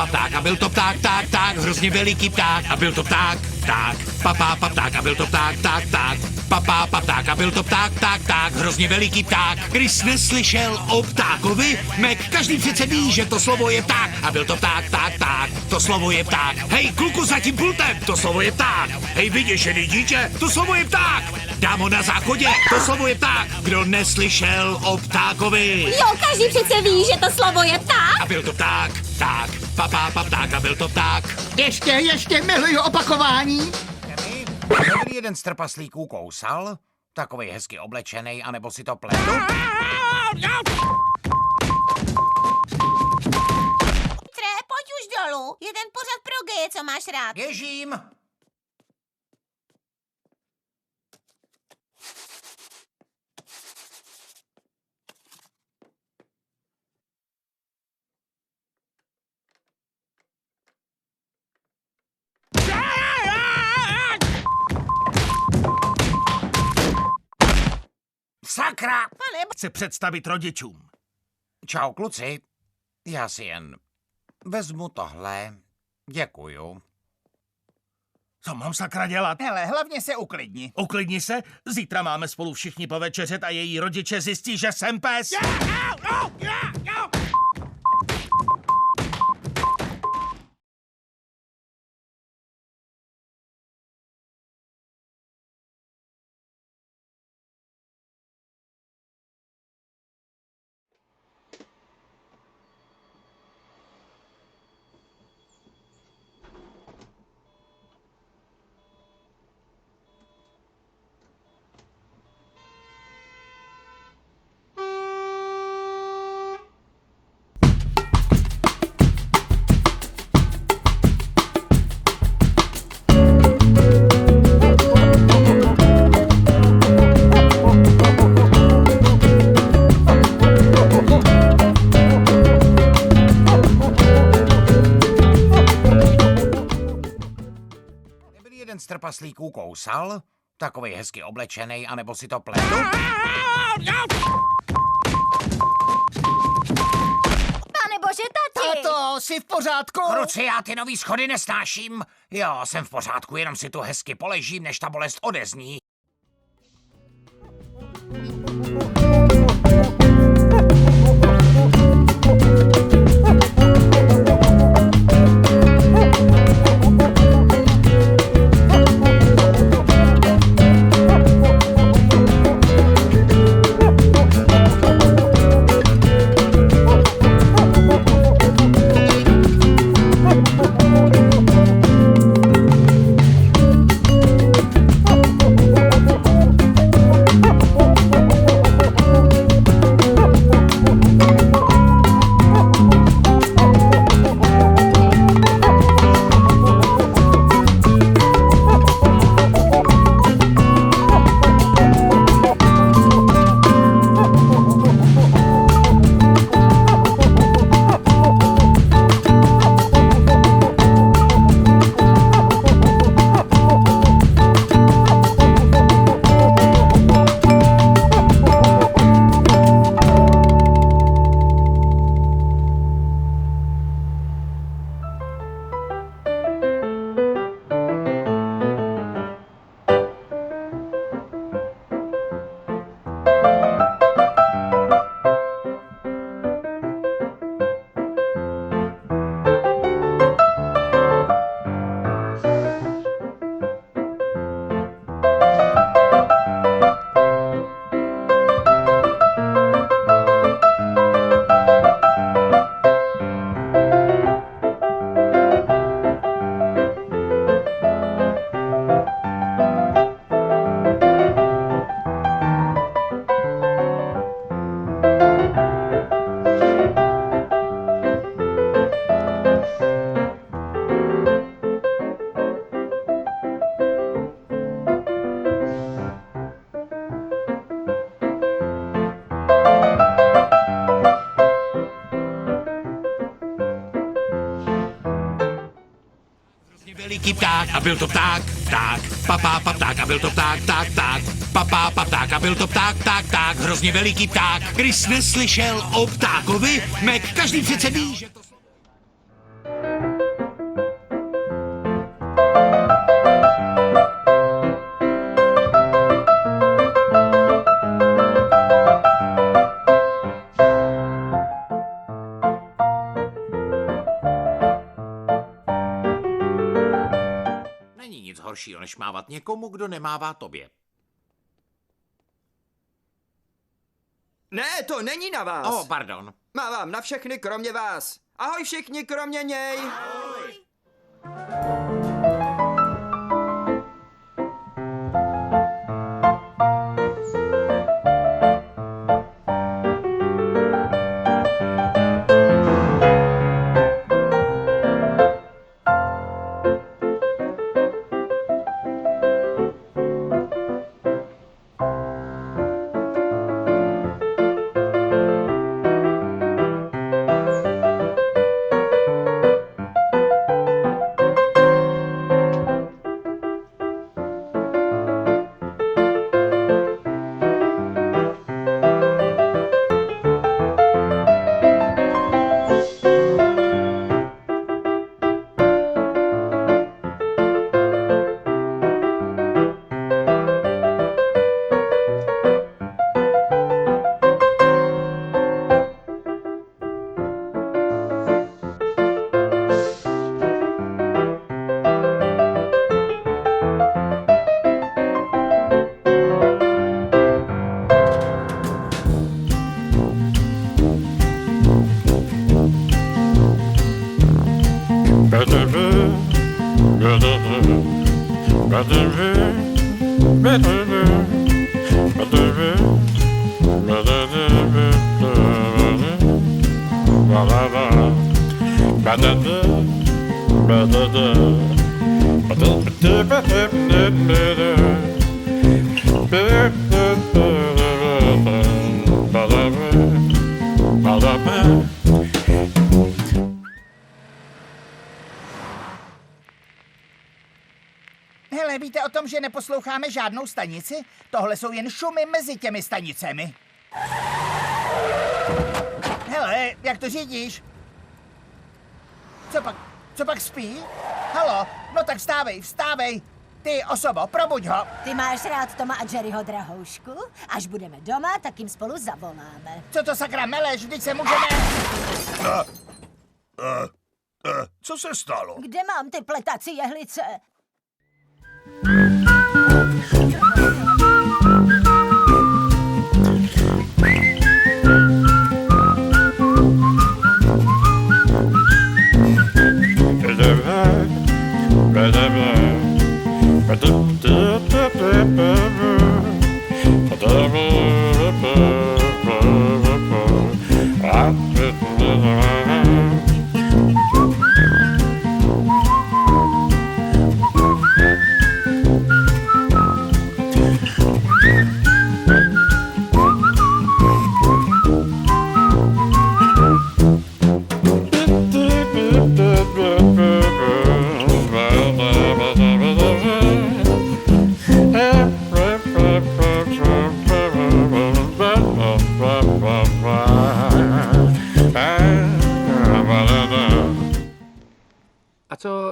Pták a byl to pták, hrozně veliký pták a byl to pták, pták a byl to pták, pták a byl to pták, hrozně veliký pták. Chris neslyšel o ptákovi? Mac, každý přece ví, že to slovo je pták a byl to pták, to slovo je pták. Hej, kluku za tím pultem, to slovo je pták. Hej, vyděšený dítě, to slovo je pták. Dámo na záchodě, to slovo je pták. Kdo neslyšel o ptákovi? Jo, každý přece ví, že to slovo je pták. A byl to pták, pták a byl to pták. Ještě, miluju opakování. Kdyby jeden z trpaslíků kousal, takovej hezky oblečenej, anebo si to pletu? Pojď už dolů. Jeden pořad pro geje, co máš rád. Běžím! Sakra! Chci představit rodičům. Čau, kluci. Já si jen vezmu tohle. Děkuju. Co mám sakra dělat? Hele, hlavně se uklidni. Uklidni se, zítra máme spolu všichni povečeřet a její rodiče zjistí, že jsem pes. Jeden z trpaslíků kousal, takovej hezky oblečenej, anebo si to pletu? Pane bože, tati! Tato, jsi v pořádku? Kruci, já ty nový schody nesnáším. Jo, jsem v pořádku, jenom si tu hezky poležím, než ta bolest odezní. veliký pták a byl to pták, pták, papá, pták a byl to pták, pták, pták, papá, pták a byl to pták, pták, pták, hrozně veliký pták. Chris neslyšel o ptákovi, Mac, každý přece ví, že to... Není nic horšího, než mávat někomu, kdo nemává tobě. Ne, to není na vás. Oh, pardon. Mávám na všechny, kromě vás. Ahoj všichni, kromě něj. Hele, víte o tom, že neposloucháme žádnou stanici? Tohle jsou jen šumy mezi těmi stanicemi. Hele, jak to řídíš? Co pak spí? Halo, no tak vstávej, vstávej. Ty, osobo, probuď ho. Ty máš rád Toma a Jerryho drahoušku? Až budeme doma, tak jim spolu zavoláme. Co to sakra meleš, vždyť se můžeme... Co se stalo? Kde mám ty pletací jehlice?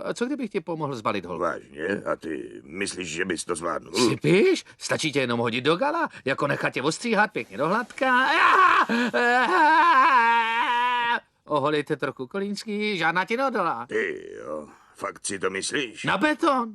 A co kdybych ti pomohl zbalit holku? Vážně? A ty myslíš, že bys to zvládnul? Sypíš? Stačí tě jenom hodit do gala, jako nechat tě ostříhat pěkně do hladka. Oholejte trochu kolínský, žádná ti neodolá. Ty jo, fakt si to myslíš? Na beton.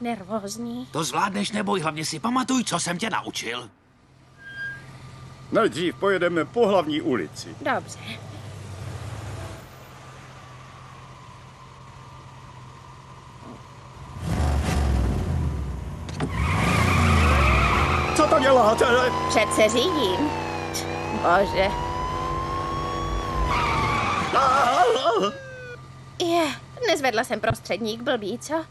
nervózní. To zvládneš, neboj, hlavně si pamatuj, co jsem tě naučil. Nejdřív pojedeme po hlavní ulici. Dobře. Co to děláte? Přece řídím. Bože. Nezvedla jsem prostředník, blbý, co?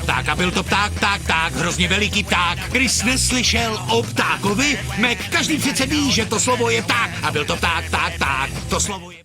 Pták a byl to pták, hrozně veliký pták. Chris neslyšel o ptákovi? Mac, každý přece ví, že to slovo je pták. A byl to pták, to slovo je...